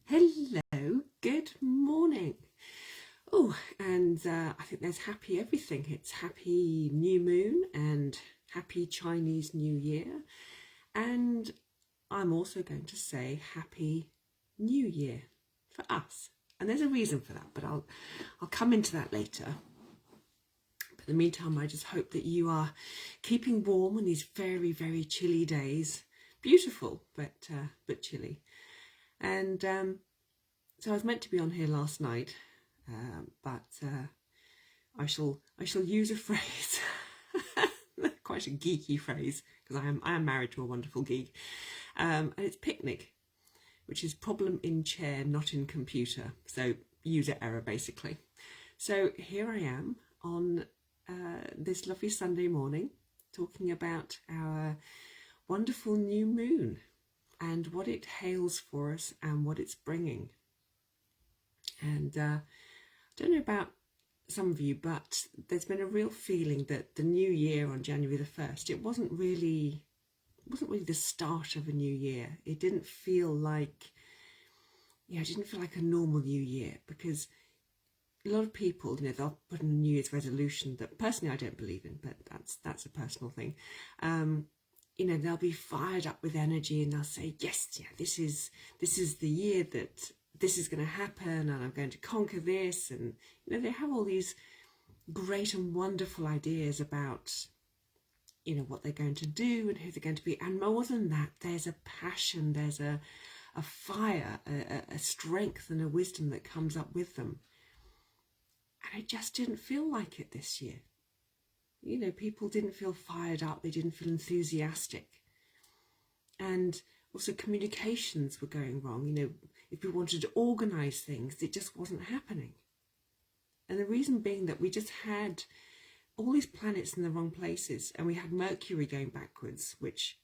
Hello, good morning. Oh, and I think there's happy everything. It's happy new moon and happy Chinese New Year. And I'm also going to say happy New Year for us. And there's a reason for that, but I'll come into that later. But in the meantime, I just hope that you are keeping warm on these very, very chilly days. Beautiful, but chilly. And so I was meant to be on here last night, but I shall use a phrase, quite a geeky phrase, because I am married to a wonderful geek, and it's picnic, which is problem in chair, not in computer. So user error basically. So here I am on this lovely Sunday morning, talking about our wonderful new moon and what it hails for us and what it's bringing. And I don't know about some of you, but there's been a real feeling that the new year on January the 1st, it wasn't really the start of a new year. It didn't feel like, it didn't feel like a normal new year, because a lot of people, they'll put in a New Year's resolution that personally I don't believe in, but that's a personal thing. They'll be fired up with energy and they'll say, yes, this is the year that this is going to happen and I'm going to conquer this. And, they have all these great and wonderful ideas about, what they're going to do and who they're going to be. And more than that, there's a passion, there's a fire, a strength and a wisdom that comes up with them. And it just didn't feel like it this year. People didn't feel fired up, they didn't feel enthusiastic. And also communications were going wrong. If we wanted to organise things, it just wasn't happening. And the reason being that we just had all these planets in the wrong places, and we had Mercury going backwards, which,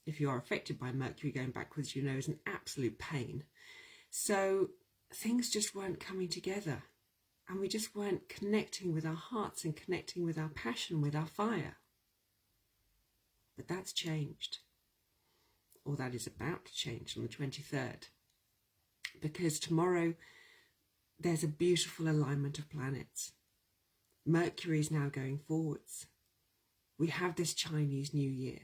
if you are affected by Mercury going backwards, is an absolute pain. So things just weren't coming together, and we just weren't connecting with our hearts and connecting with our passion, with our fire. But that's changed. Or that is about to change on the 23rd, because tomorrow there's a beautiful alignment of planets. Mercury is now going forwards. We have this Chinese New Year,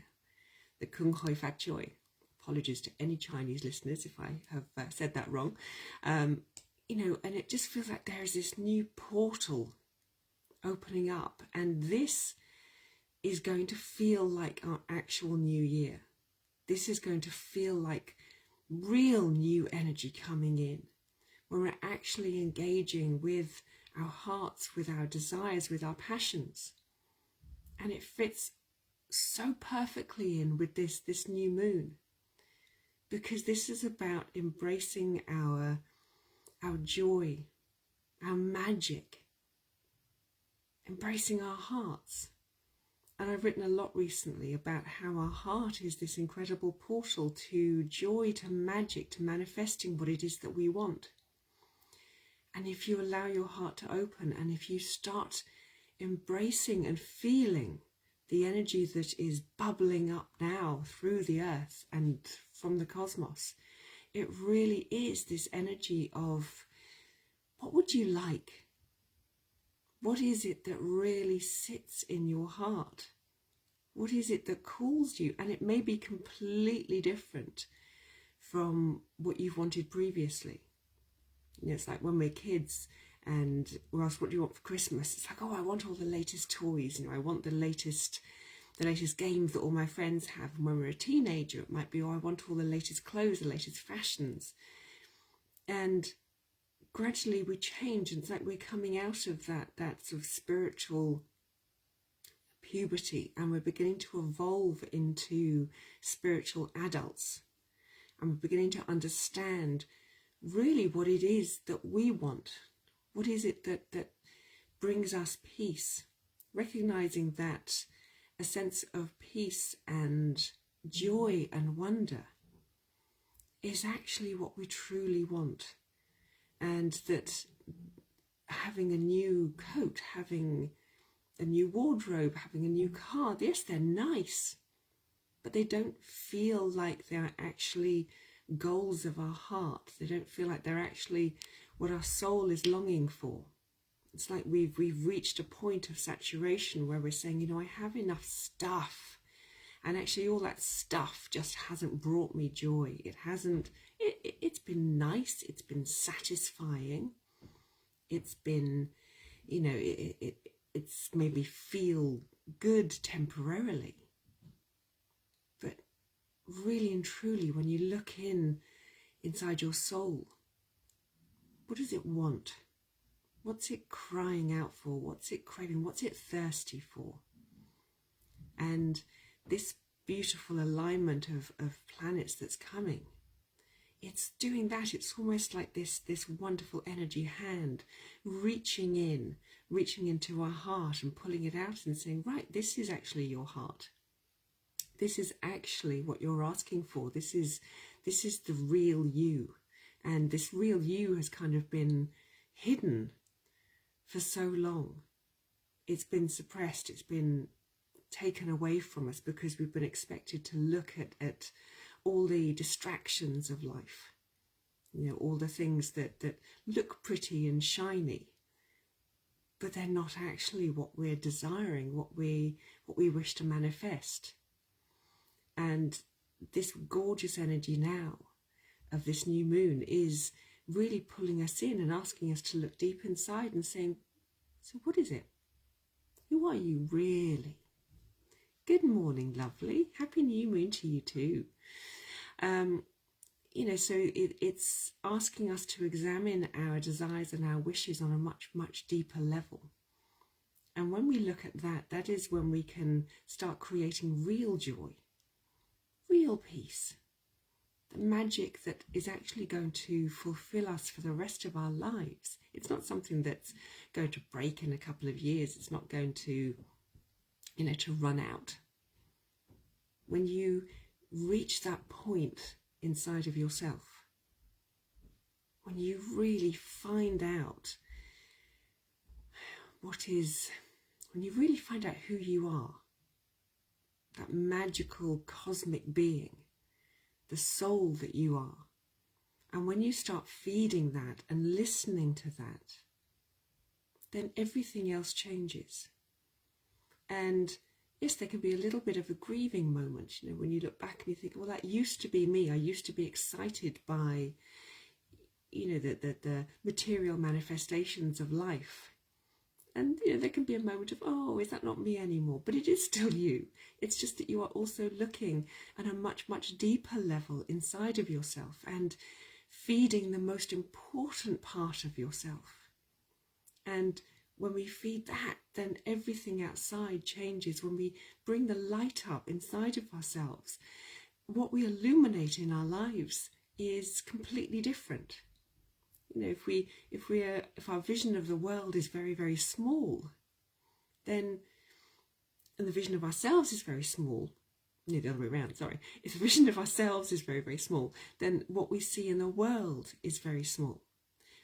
the Kung Hoi Fat Choi. Apologies to any Chinese listeners if I have said that wrong. And it just feels like there is this new portal opening up, and this is going to feel like our actual new year. This is going to feel like real new energy coming in, when we're actually engaging with our hearts, with our desires, with our passions. And it fits so perfectly in with this new moon, because this is about embracing our joy, our magic, embracing our hearts. And I've written a lot recently about how our heart is this incredible portal to joy, to magic, to manifesting what it is that we want. And if you allow your heart to open, and if you start embracing and feeling the energy that is bubbling up now through the earth and from the cosmos, it really is this energy of, what would you like? What is it that really sits in your heart? What is it that calls you? And it may be completely different from what you've wanted previously. It's like when we're kids and we're asked, what do you want for Christmas? It's like, I want all the latest toys. I want the latest games that all my friends have. And when we're a teenager, it might be, I want all the latest clothes, the latest fashions. And gradually we change, and it's like we're coming out of that sort of spiritual puberty, and we're beginning to evolve into spiritual adults, and we're beginning to understand really what it is that we want. What is it that brings us peace? Recognizing that a sense of peace and joy and wonder is actually what we truly want. And that having a new coat, having a new wardrobe, having a new car, yes, they're nice, but they don't feel like they're actually goals of our heart. They don't feel like they're actually what our soul is longing for. It's like we've reached a point of saturation where we're saying, you know, I have enough stuff. And actually all that stuff just hasn't brought me joy. It hasn't, it's been nice, it's been satisfying. It's been, you know, it's made me feel good temporarily. But really and truly, when you look inside your soul, what does it want? What's it crying out for? What's it craving? What's it thirsty for? And this beautiful alignment of planets that's coming, it's doing that. It's almost like this wonderful energy hand reaching into our heart and pulling it out and saying, right, this is actually your heart. This is actually what you're asking for. This is the real you. And this real you has kind of been hidden for so long. It's been suppressed. It's been taken away from us because we've been expected to look at all the distractions of life, you know, all the things that look pretty and shiny, but they're not actually what we're desiring, what we wish to manifest. And this gorgeous energy now of this new moon is really pulling us in and asking us to look deep inside and saying, so what is it? Who are you really? Good morning, lovely. Happy new moon to you too. You know, so it's asking us to examine our desires and our wishes on a much, much deeper level. And when we look at that, that is when we can start creating real joy, real peace, the magic that is actually going to fulfill us for the rest of our lives. It's not something that's going to break in a couple of years. It's not going to, you know, to run out. When you reach that point inside of yourself, when you really find out when you really find out who you are, that magical cosmic being, the soul that you are, and when you start feeding that and listening to that, then everything else changes. And yes, there can be a little bit of a grieving moment, you know, when you look back and you think, well, that used to be me. I used to be excited by, you know, the material manifestations of life. And, you know, there can be a moment of, oh, is that not me anymore? But it is still you. It's just that you are also looking at a much, much deeper level inside of yourself and feeding the most important part of yourself. And when we feed that, then everything outside changes. When we bring the light up inside of ourselves, what we illuminate in our lives is completely different. You know, if our vision of the world is very, very small, then, and the vision of ourselves is very small, no, the other way around, sorry. If the vision of ourselves is very, very small, then what we see in the world is very small.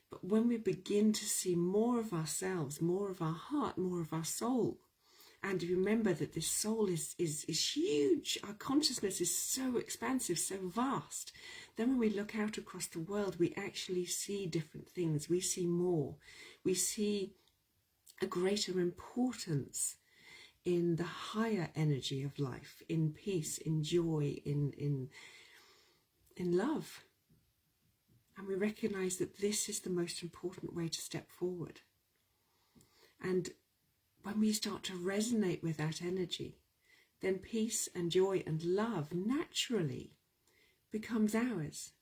But when we begin to see more of ourselves, more of our heart, more of our soul, and remember that this soul is huge, our consciousness is so expansive, so vast, then when we look out across the world, we actually see different things. We see more. We see a greater importance in the higher energy of life, in peace, in joy, in love. And we recognize that this is the most important way to step forward. And when we start to resonate with that energy, then peace and joy and love naturally becomes ours,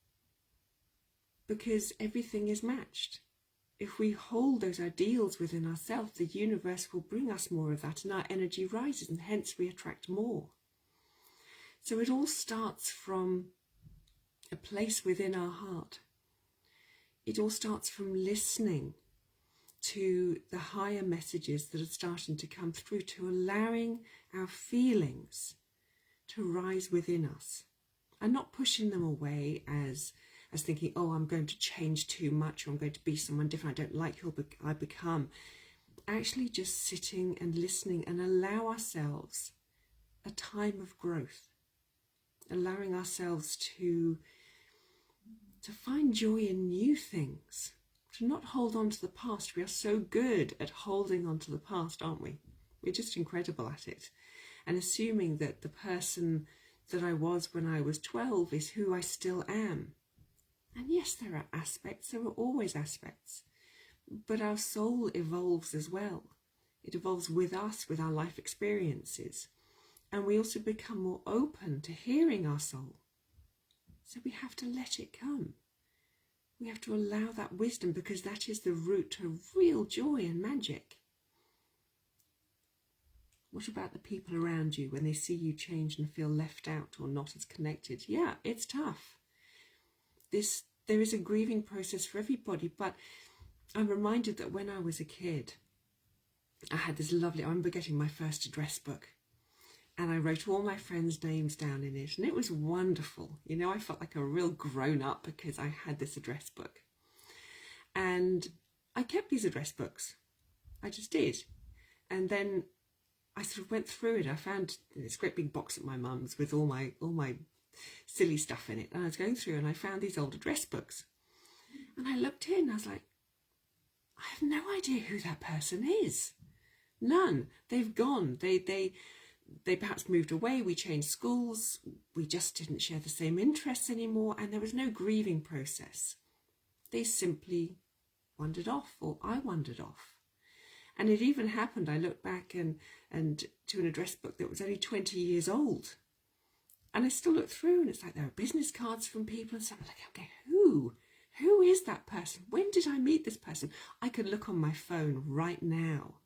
because everything is matched. If we hold those ideals within ourselves, the universe will bring us more of that, and our energy rises, and hence we attract more. So it all starts from a place within our heart. It all starts from listening to the higher messages that are starting to come through, to allowing our feelings to rise within us, and not pushing them away as thinking, oh, I'm going to change too much, or I'm going to be someone different, I don't like who I become. Actually just sitting and listening, and allow ourselves a time of growth, allowing ourselves to to find joy in new things, to not hold on to the past. We are so good at holding on to the past, aren't we? We're just incredible at it. And assuming that the person that I was when I was 12 is who I still am. And yes, there are aspects, there are always aspects, but our soul evolves as well. It evolves with us, with our life experiences. And we also become more open to hearing our soul. So we have to let it come. We have to allow that wisdom, because that is the root to real joy and magic. What about the people around you when they see you change and feel left out or not as connected? Yeah, it's tough. There is a grieving process for everybody, but I'm reminded that when I was a kid, I had this lovely, I remember getting my first address book, and I wrote all my friends' names down in it, and it was wonderful. You know, I felt like a real grown-up because I had this address book. And I kept these address books. I just did. And then I sort of went through it. I found this great big box at my mum's with all my silly stuff in it. And I was going through and I found these old address books. And I looked in, I was like, I have no idea who that person is. None. They've gone. They perhaps moved away. We changed schools. We just didn't share the same interests anymore. And there was no grieving process. They simply wandered off, or I wandered off. And it even happened, I looked back and to an address book that was only 20 years old. And I still look through and it's like there are business cards from people and stuff. I'm like, okay, who is that person? When did I meet this person? I could look on my phone right now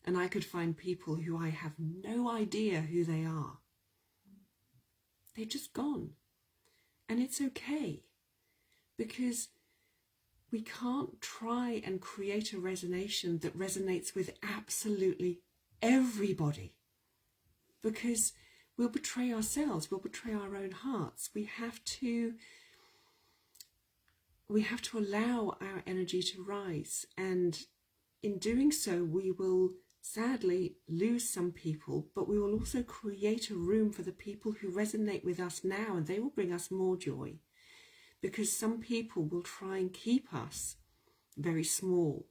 and I could find people who I have no idea who they are. They're just gone. And it's okay, because we can't try and create a resonance that resonates with absolutely everybody, because we'll betray ourselves, we'll betray our own hearts. We have to allow our energy to rise, and in doing so we will sadly lose some people, but we will also create a room for the people who resonate with us now, and they will bring us more joy. Because some people will try and keep us very small,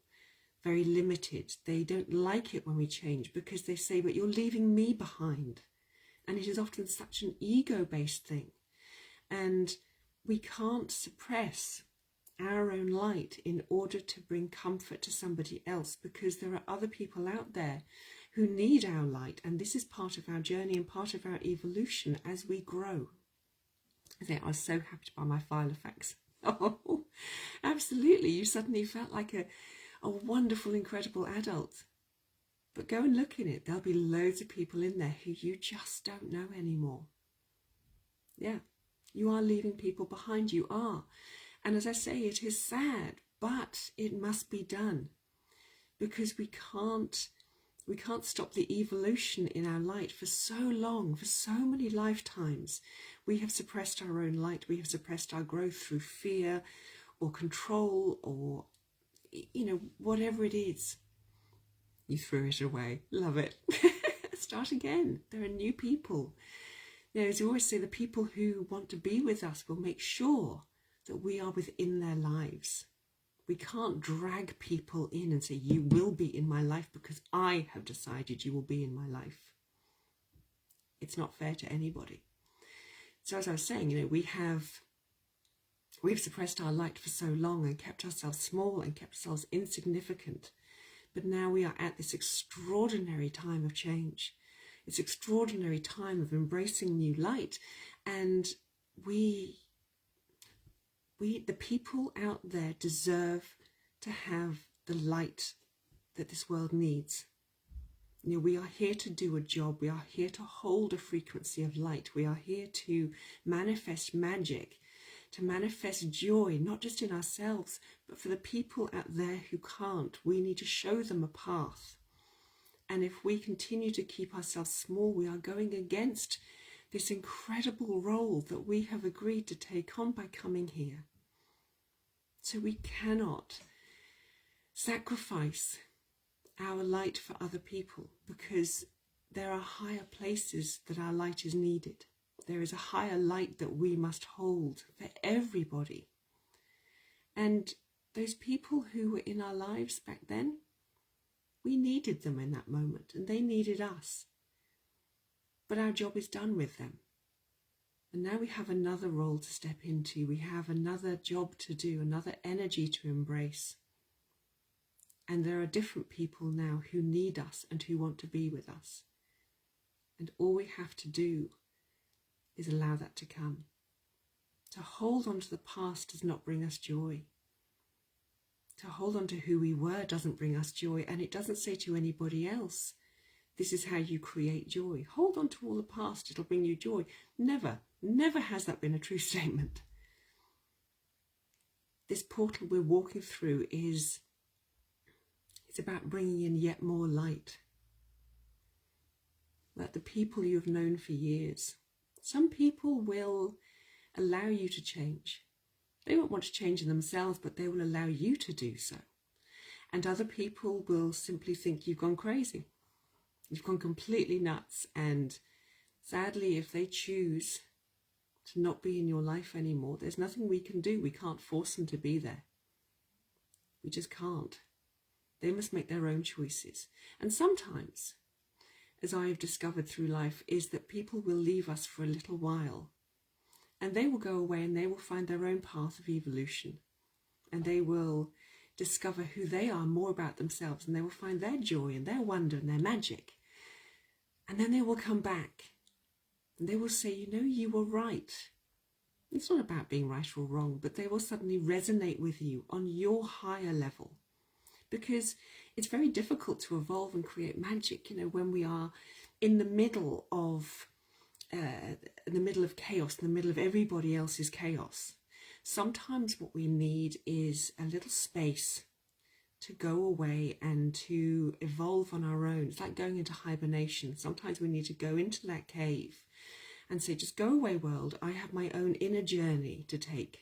very limited. They don't like it when we change because they say, but you're leaving me behind. And it is often such an ego-based thing. And we can't suppress our own light in order to bring comfort to somebody else, because there are other people out there who need our light. And this is part of our journey and part of our evolution as we grow. I was so happy to buy my file effects. Oh, absolutely. You suddenly felt like a wonderful, incredible adult. But go and look in it. There'll be loads of people in there who you just don't know anymore. Yeah, you are leaving people behind. You are. And as I say, it is sad, but it must be done, because we can't stop the evolution in our light for so long, for so many lifetimes. We have suppressed our own light. We have suppressed our growth through fear or control or, whatever it is. You threw it away. Love it. Start again. There are new people. As you always say, the people who want to be with us will make sure that we are within their lives. We can't drag people in and say, you will be in my life because I have decided you will be in my life. It's not fair to anybody. So as I was saying, we've suppressed our light for so long and kept ourselves small and kept ourselves insignificant. But now we are at this extraordinary time of change. It's extraordinary time of embracing new light. And the people out there deserve to have the light that this world needs. We are here to do a job. We are here to hold a frequency of light. We are here to manifest magic, to manifest joy, not just in ourselves, but for the people out there who can't. We need to show them a path. And if we continue to keep ourselves small, we are going against this incredible role that we have agreed to take on by coming here. So we cannot sacrifice our light for other people, because there are higher places that our light is needed. There is a higher light that we must hold for everybody. And those people who were in our lives back then, we needed them in that moment and they needed us. But our job is done with them. And now we have another role to step into. We have another job to do, another energy to embrace. And there are different people now who need us and who want to be with us. And all we have to do is allow that to come. To hold on to the past does not bring us joy. To hold on to who we were doesn't bring us joy, and it doesn't say to anybody else, this is how you create joy. Hold on to all the past, it'll bring you joy. Never has that been a true statement. This portal we're walking through it's about bringing in yet more light. That the people you've known for years, some people will allow you to change. They won't want to change in themselves, but they will allow you to do so. And other people will simply think you've gone crazy. You've gone completely nuts. And sadly, if they choose to not be in your life anymore, there's nothing we can do. We can't force them to be there. We just can't. They must make their own choices. And sometimes, as I've discovered through life, is that people will leave us for a little while. And they will go away and they will find their own path of evolution. And they will discover who they are more about themselves. And they will find their joy and their wonder and their magic. And then they will come back. And they will say, you know, you were right. It's not about being right or wrong, but they will suddenly resonate with you on your higher level. Because it's very difficult to evolve and create magic, you know, when we are in the middle of chaos, in the middle of everybody else's chaos. Sometimes what we need is a little space to go away and to evolve on our own. It's like going into hibernation. Sometimes we need to go into that cave and say, just go away, world. I have my own inner journey to take.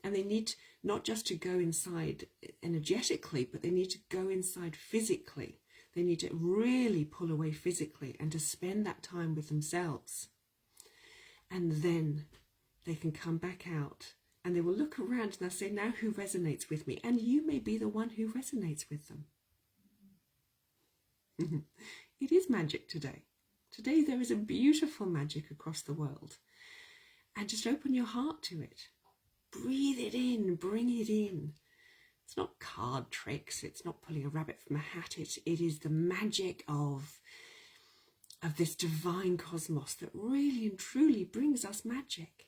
And they need not just to go inside energetically, but they need to go inside physically. They need to really pull away physically and to spend that time with themselves. And then they can come back out and they will look around and they'll say, now who resonates with me? And you may be the one who resonates with them. It is magic today. Today there is a beautiful magic across the world. And just open your heart to it. Breathe it in, bring it in. It's not card tricks, it's not pulling a rabbit from a hat, it is the magic of this divine cosmos that really and truly brings us magic.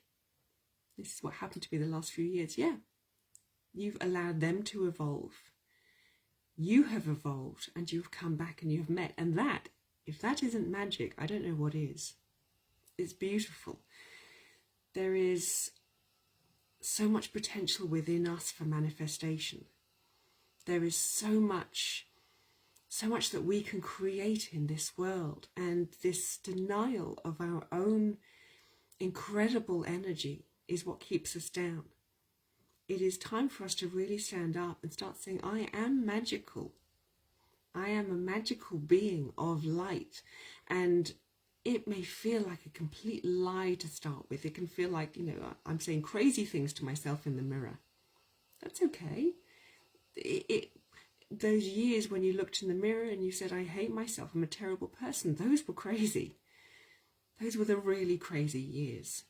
This is what happened to me the last few years. Yeah, you've allowed them to evolve. You have evolved and you've come back and you've met. And that, if that isn't magic, I don't know what is. It's beautiful. There is so much potential within us for manifestation. There is so much that we can create in this world, and this denial of our own incredible energy is what keeps us down. It is time for us to really stand up and start saying, I am magical. I am a magical being of light. And it may feel like a complete lie to start with. It can feel like, you know, I'm saying crazy things to myself in the mirror. That's okay. Those years when you looked in the mirror and you said, I hate myself, I'm a terrible person, those were crazy. Those were the really crazy years.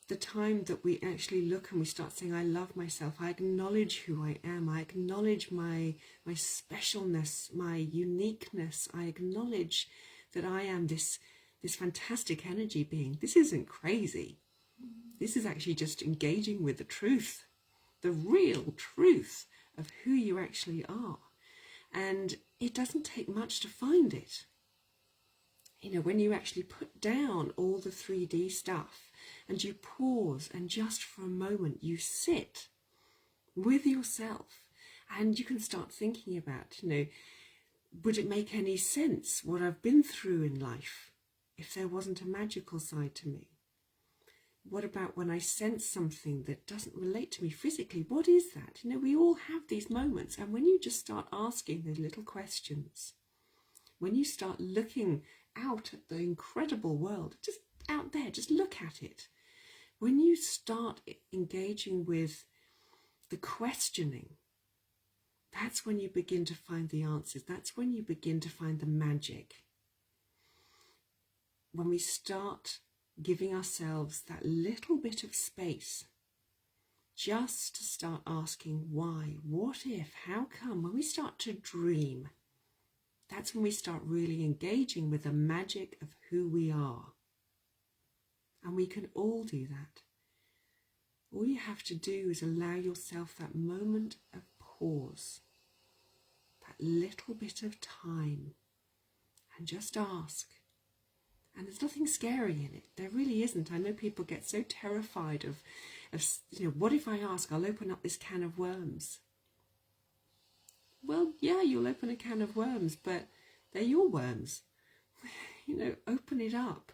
The time that we actually look and we start saying, I love myself, I acknowledge who I am, I acknowledge my specialness, my uniqueness, I acknowledge that I am this fantastic energy being. This isn't crazy. This is actually just engaging with the truth, the real truth of who you actually are. And it doesn't take much to find it. You know, when you actually put down all the 3D stuff and you pause and just for a moment you sit with yourself and you can start thinking about, you know, would it make any sense what I've been through in life if there wasn't a magical side to me? What about when I sense something that doesn't relate to me physically? What is that? You know, we all have these moments. And when you just start asking those little questions, when you start looking out at the incredible world, just out there, just look at it. When you start engaging with the questioning, that's when you begin to find the answers. That's when you begin to find the magic. When we start giving ourselves that little bit of space just to start asking why, what if, how come, when we start to dream, that's when we start really engaging with the magic of who we are. And we can all do that. All you have to do is allow yourself that moment of pause, that little bit of time, and just ask. And there's nothing scary in it. There really isn't. I know people get so terrified of what if I ask? I'll open up this can of worms. Well, yeah, you'll open a can of worms, but they're your worms. Open it up.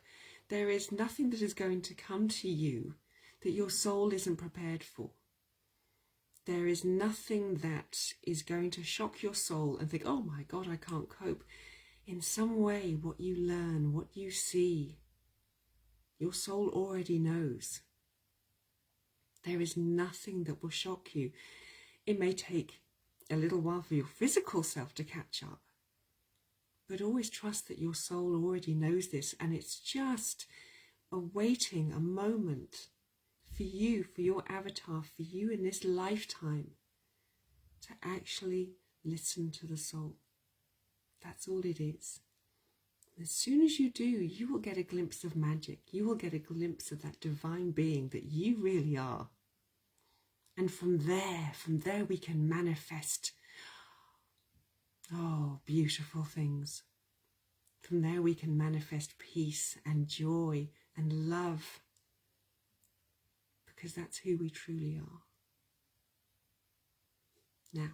There is nothing that is going to come to you that your soul isn't prepared for. There is nothing that is going to shock your soul and think, oh my God, I can't cope. In some way, what you learn, what you see, your soul already knows. There is nothing that will shock you. It may take a little while for your physical self to catch up, but always trust that your soul already knows this, and it's just awaiting a moment for you, for your avatar, for you in this lifetime to actually listen to the soul. That's all it is. As soon as you do, you will get a glimpse of magic. You will get a glimpse of that divine being that you really are. And from there we can manifest, beautiful things. From there we can manifest peace and joy and love, because that's who we truly are. Now,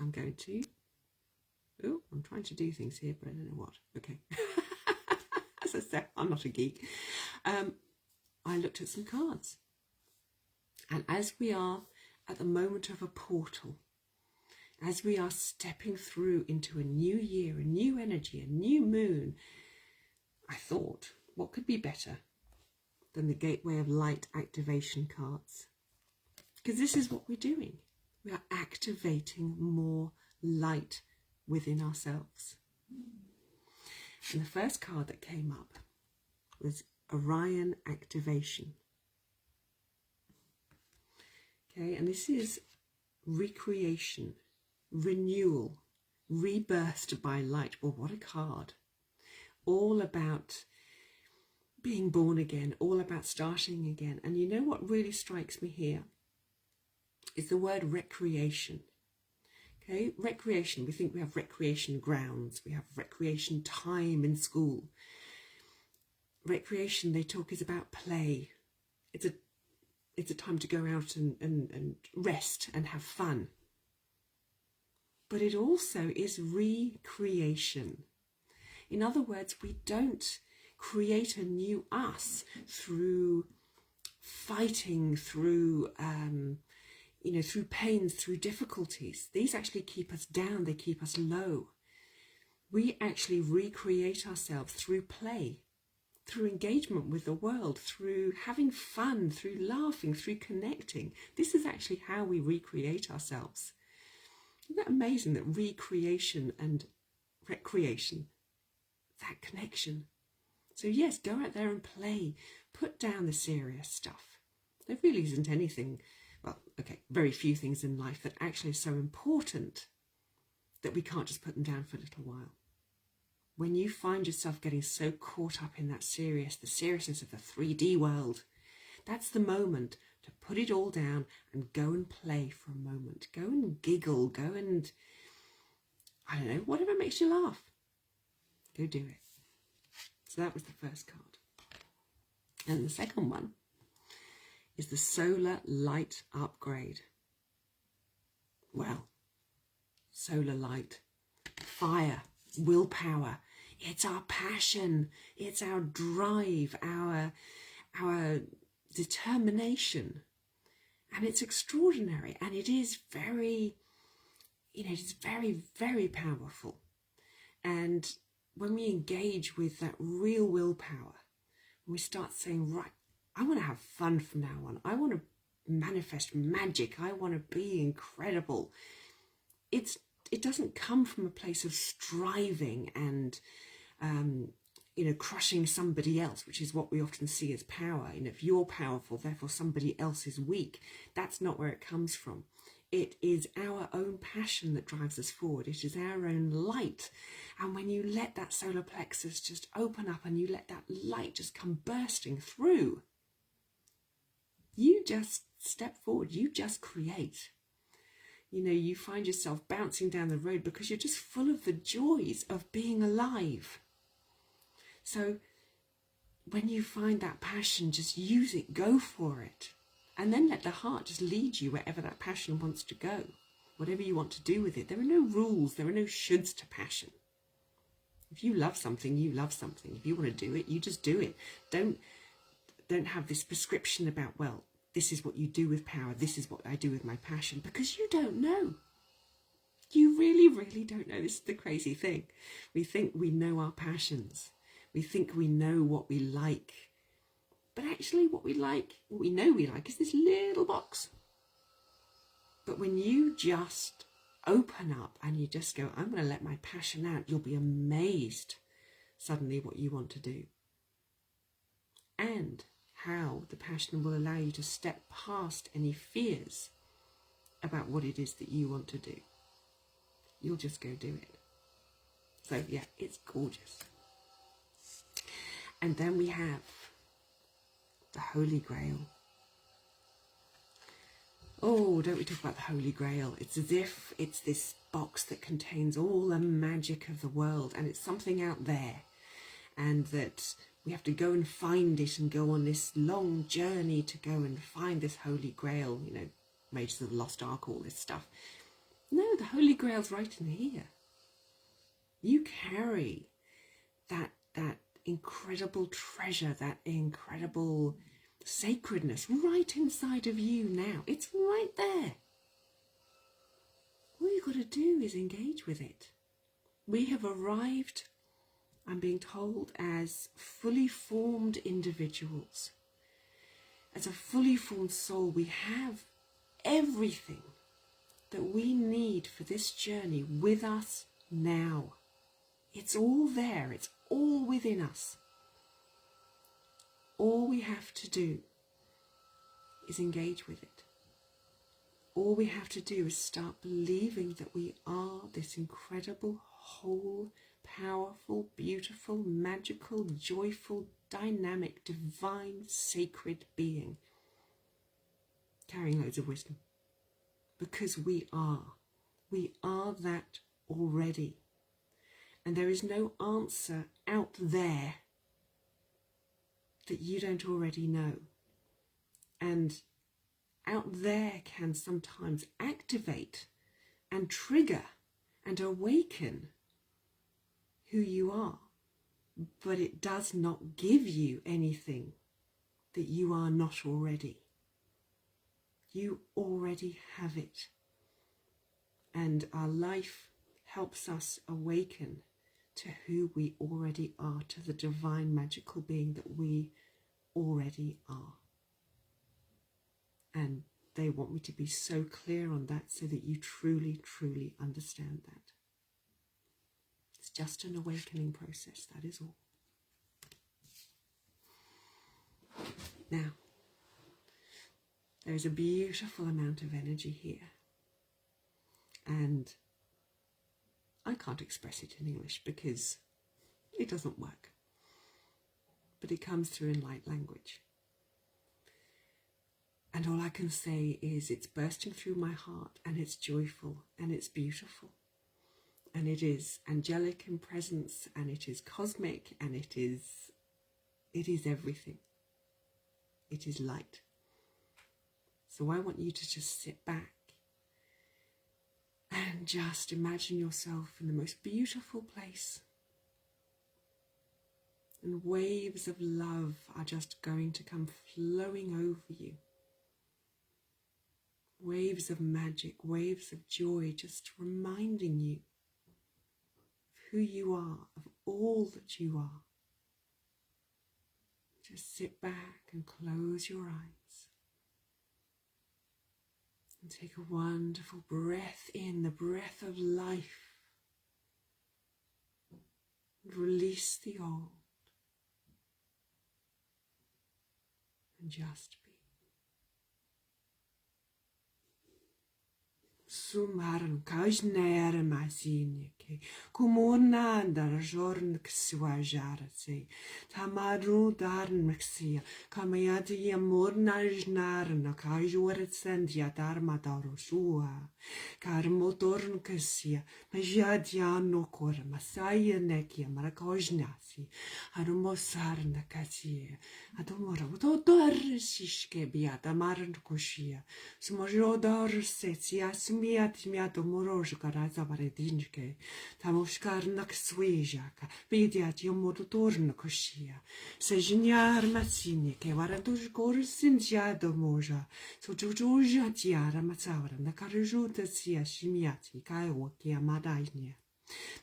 I'm trying to do things here, but I don't know what. Okay. As I said, I'm not a geek. I looked at some cards. And as we are at the moment of a portal, as we are stepping through into a new year, a new energy, a new moon, I thought, what could be better than the Gateway of Light activation cards? Because this is what we're doing. We are activating more light within ourselves. And the first card that came up was Orion activation. Okay, and this is recreation, renewal, rebirthed by light. Well, what a card. All about being born again, all about starting again. And you know what really strikes me here is the word recreation. Okay, recreation. We think we have recreation grounds, we have recreation time in school. Recreation, they talk, is about play. It's a time to go out and rest and have fun. But it also is recreation. In other words, we don't create a new us through fighting, through through pains, through difficulties. These actually keep us down, they keep us low. We actually recreate ourselves through play, through engagement with the world, through having fun, through laughing, through connecting. This is actually how we recreate ourselves. Isn't that amazing, that recreation and recreation, that connection? So yes, go out there and play. Put down the serious stuff. There really isn't anything, very few things in life that actually are so important that we can't just put them down for a little while. When you find yourself getting so caught up in that the seriousness of the 3D world, that's the moment to put it all down and go and play for a moment. Go and giggle, go and, whatever makes you laugh. Go do it. So that was the first card. And the second one is the solar light upgrade. Well, solar light, fire, willpower. It's our passion. It's our drive, our determination. And it's extraordinary. And it is very, very, very powerful. And when we engage with that real willpower, when we start saying, right, I want to have fun from now on. I want to manifest magic. I want to be incredible. It doesn't come from a place of striving and crushing somebody else, which is what we often see as power. If you're powerful, therefore somebody else is weak. That's not where it comes from. It is our own passion that drives us forward. It is our own light. And when you let that solar plexus just open up and you let that light just come bursting through, you just step forward. You just create. You find yourself bouncing down the road because you're just full of the joys of being alive. So when you find that passion, just use it, go for it. And then let the heart just lead you wherever that passion wants to go, whatever you want to do with it. There are no rules, there are no shoulds to passion. If you love something, you love something. If you want to do it, you just do it. Don't have this prescription about, well, this is what you do with power, this is what I do with my passion, because you don't know. You really, really don't know. This is the crazy thing. We think we know our passions. We think we know what we like. But actually what we know we like is this little box. But when you just open up and you just go, I'm going to let my passion out, you'll be amazed suddenly what you want to do. And how the passion will allow you to step past any fears about what it is that you want to do. You'll just go do it. So yeah, it's gorgeous. And then we have the Holy Grail. Oh, don't we talk about the Holy Grail? It's as if it's this box that contains all the magic of the world, and it's something out there, and that we have to go and find it and go on this long journey to go and find this Holy Grail, Raiders of the Lost Ark, all this stuff. No, the Holy Grail's right in here. You carry that incredible treasure, that incredible sacredness right inside of you now. It's right there. All you've got to do is engage with it. We have arrived, I'm being told, as fully formed individuals. As a fully formed soul, we have everything that we need for this journey with us now. It's all there. It's all within us. All we have to do is engage with it. All we have to do is start believing that we are this incredible, whole, powerful, beautiful, magical, joyful, dynamic, divine, sacred being, carrying loads of wisdom. Because we are that already. And there is no answer out there that you don't already know. And out there can sometimes activate and trigger and awaken who you are. But it does not give you anything that you are not already. You already have it. And our life helps us awaken to who we already are, to the divine magical being that we already are. And they want me to be so clear on that so that you truly, truly understand that. It's just an awakening process, that is all. Now, there is a beautiful amount of energy here. And I can't express it in English because it doesn't work. But it comes through in light language. And all I can say is it's bursting through my heart, and it's joyful, and it's beautiful. And it is angelic in presence, and it is cosmic, and it is everything. It is light. So I want you to just sit back and just imagine yourself in the most beautiful place. And waves of love are just going to come flowing over you. Waves of magic, waves of joy, just reminding you of who you are, of all that you are. Just sit back and close your eyes. And take a wonderful breath in, the breath of life. And release the old. And just be. Sumaran kajnera masinike, kumona dar jorn kswajara se, tamaru darn mexia, kamayati yamurna jnarna kajuret sendia darma darosua, karmotorn ksia, majadiano kor masaya nekia marakojnasi, arumosarna kasie, adomora, utodor shishke biata marn kushia, smojodor setsia miato morojo caraza varedinche, tamushkar nakswijaka, vidiat yomodo torno coxia, se geniar massini che varantuj corsin giado moja, so jujuja tiara mazavra, na carajuta sia shimiati, caio che amadainia.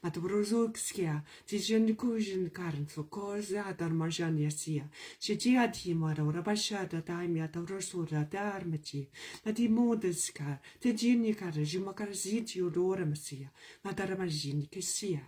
Ma tu brozuksia, ti jendi kujin karn so koza dar majania sia. Si dia ti mara ora bashada daimia da rosura da armati. Ma ti modeska, te gini kara jima kara ziti odora masia. Ma dar majini che sia.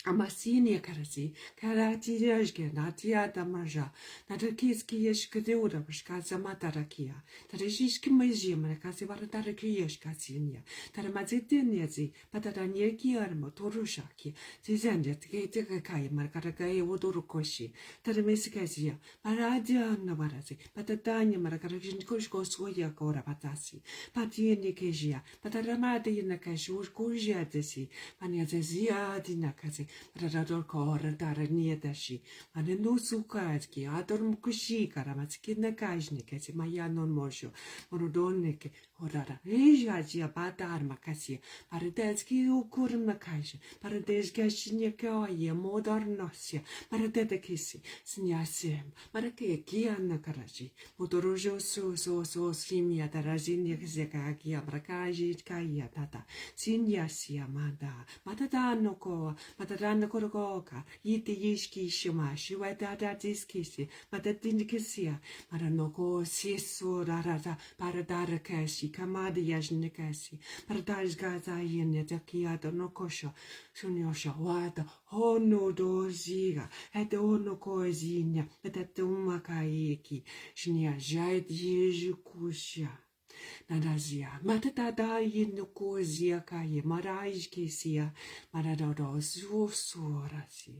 Amasini karasi, karati yashke, natia damaja, natakiski yeshkadeura, bashkaza matarakia, tarishki majima, kasi varataraki yashkasinia, taramazitiniazi, pataraniaki armo, torushaki, tizendia, tikakai, markarakai, wodorukoshi, taramesikasia, paradia navarasi, patatanya, markarajin kushko soya kora patasi, patieni kejia, pataramadi nakashur kujiatesi, paniazazia dinakasi. Rador kora darania dashi, manenu sukatki, ador mukushi karamatski na kajnike, se mayanon mojo, morodonike, horara, rejajia batar makasi, paradetski ukurim na kaj, paradesga shinyaka ye modernosia, paradekisi, sinyasem, marake kiana karaji, motorojo so simia darajinia kzekaki, abrakaji kaya tata, sinyasia manda, matadano ko, Rana Korogoka, Yiti Yishki Shimashi, Wadada Diskisi, Madadindikisia, Maranoko, Sisu, Rarada, Paradara Kashi, Kamadi Yajnikasi, Paradaj Gaza Yatakia, no Kosha, Sunyosha, Wada, Hono Doziga, at the Ono Kozinia, at the Umakaiki, Shinia Jait Yejukusha. Nadazia, Matata Yinukozia Kaye, Maraj Kisia, Maradodo Surasi,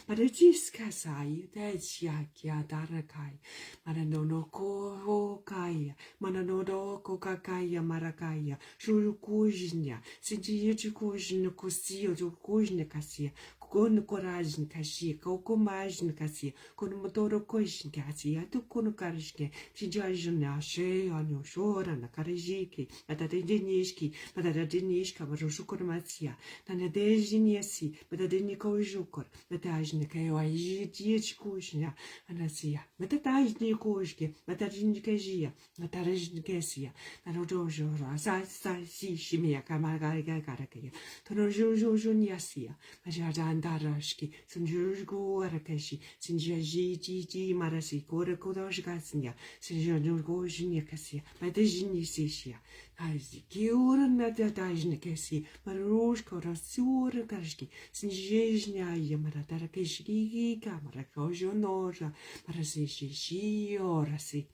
Marajiskasai, Dezia Kia Darakai, Maranono Ko Kaya, Mananodo Kokakaya Marakaya, Shurukujnia, Sinjikujin Kosio, Kujna Kasia, Kon Korajin Kashi, Kokomajin Kasia, Kon Motoro Kojin Kasia, to Konokarishke, Tijajina, She on your shore and Karajiki, Matadinishki, Matadinishka, Varoshukormatia, Tanadejiniasi, Matadiniko Jukor, Matajnika, Yichkushnia, Anasia, Matatajni Koshke, Matadinikasia, Matarajnikesia, Narodojo, Sasi, Shimia, Kamagaga Karakia, Tonojo Niasia, Majadan Darashki, Sunjurgo Arakashi, Sinjaji Marasi, Kora Kodosgasnia, Sinjurgo Juniakasia, Madejinisia, Hazi, Kiura Nadajnikesi, Marushko, Rasur Kashki, Sinjejnia, Yamaratarakishki, Kamarakojo Noja, Marasishi, Orasi,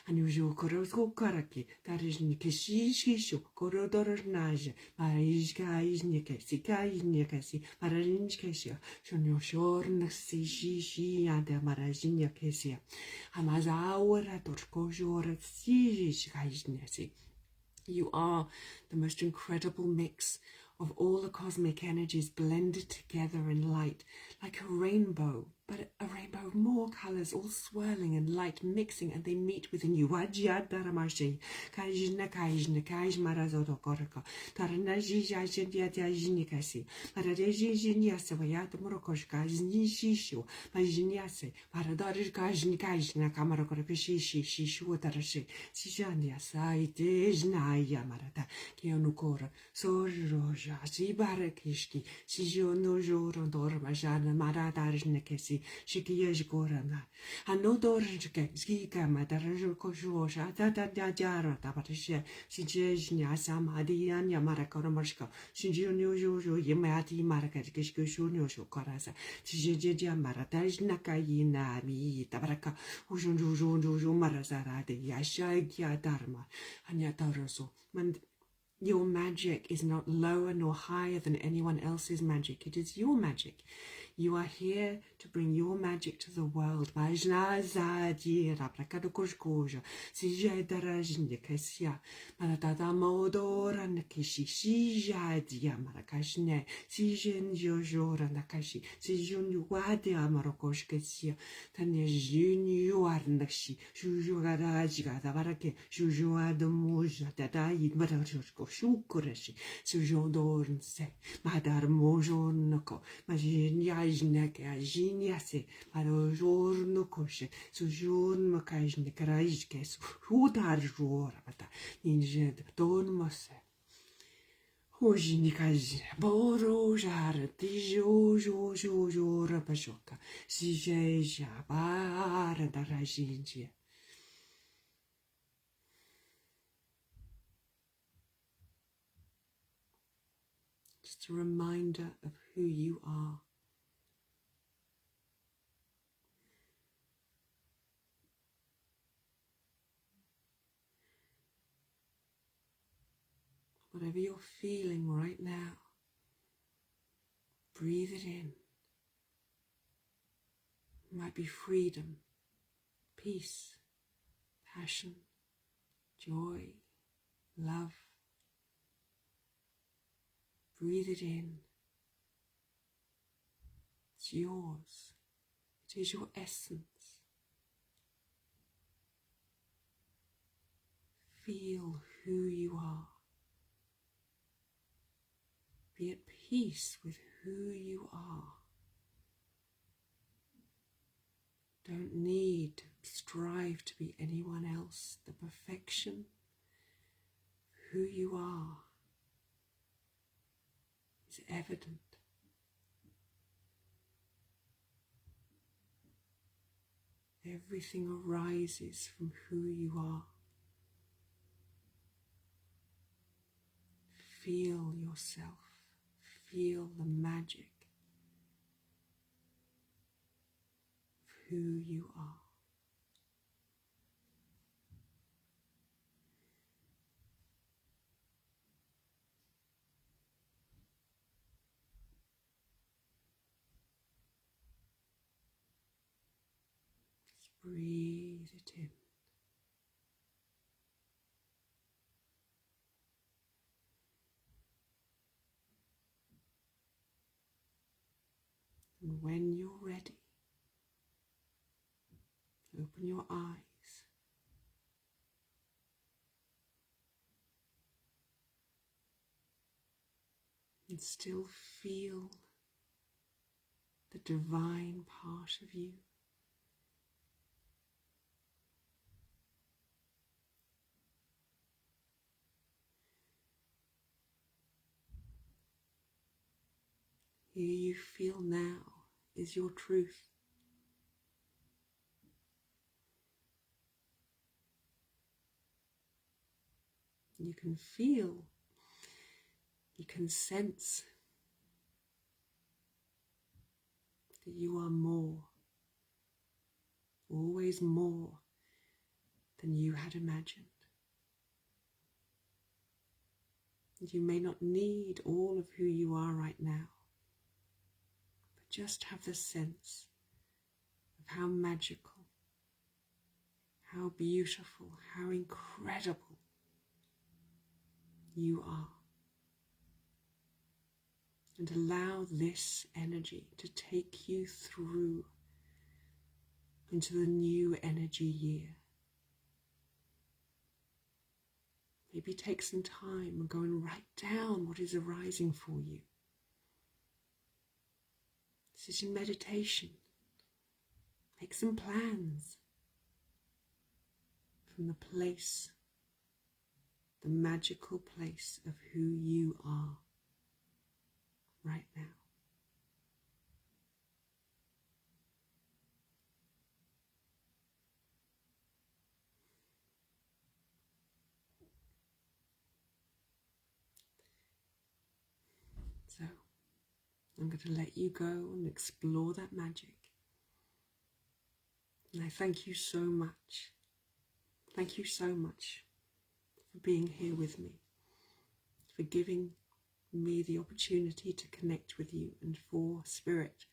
Anujo Korosko Karaki, Tarishnikishishu, Korodor Naja, Marishka Isnikesi, Kainikesi, Marinchkesia, Shonyo Shornasi, Shishi, and the Marajinia Kesia, Amazaura, Torkojor, Sishi, You are the most incredible mix of all the cosmic energies blended together in light, like a rainbow, but a rainbow of more colours, all swirling and light mixing, and they meet within you. Wajia daramashi, kajina kajina, kaj marazodo koraka, taranaji jajendia jajinikasi, paradeji jiniasa, vayata morokoshka, znishishu, majiniase, paradarish kajina, kamarakorapishi, shishu, tarashi, sijania saite, jnaya marata, kionukora, sorroja, sibarakishki, sijono jorondor, majana, maradarish nekesi, shikiya shigorana. Hanodoran shike, skika madaran koshosha, jara, tabatisha, Sijnya Samadian Yamarakona Marshka, Shinjunyo Yamati Marakashkushu Korasa, Sijja Marataj Nakayina Mi Tabaraka, Ujunju Marazara de Yashagya Dharma, Anyataraso. Your magic is not lower nor higher than anyone else's magic. It is your magic. You are here to bring your magic to the world. Madar mojonoko, majinjneke, ajinjase, madojorno koshe, sujorn makajne krajke, hudar jorabata, ninjed don mose. Ojinikaji, boro jar, tijo rabashoka, sijeja, bara darajinje. Just a reminder of who you are. Whatever you're feeling right now, breathe it in. It might be freedom, peace, passion, joy, love. Breathe it in. It's yours. It is your essence. Feel who you are. Be at peace with who you are. Don't need to strive to be anyone else. The perfection of who you are is evident. Everything arises from who you are. Feel yourself. Feel the magic of who you are. Just breathe it in. And when you're ready, open your eyes. And still feel the divine part of you. Who you feel now is your truth. You can feel, you can sense that you are more, always more than you had imagined. And you may not need all of who you are right now, but just have the sense of how magical, how beautiful, how incredible you are. And allow this energy to take you through into the new energy year. Maybe take some time and go and write down what is arising for you. Sit in meditation. Make some plans from the place, the magical place of who you are right now. I'm going to let you go and explore that magic. And I thank you so much. Thank you so much for being here with me, for giving me the opportunity to connect with you, and for Spirit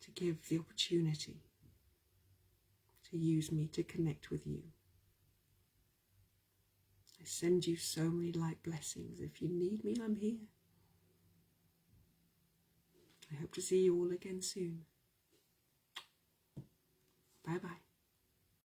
to give the opportunity to use me to connect with you. I send you so many light blessings. If you need me, I'm here. I hope to see you all again soon. Bye bye.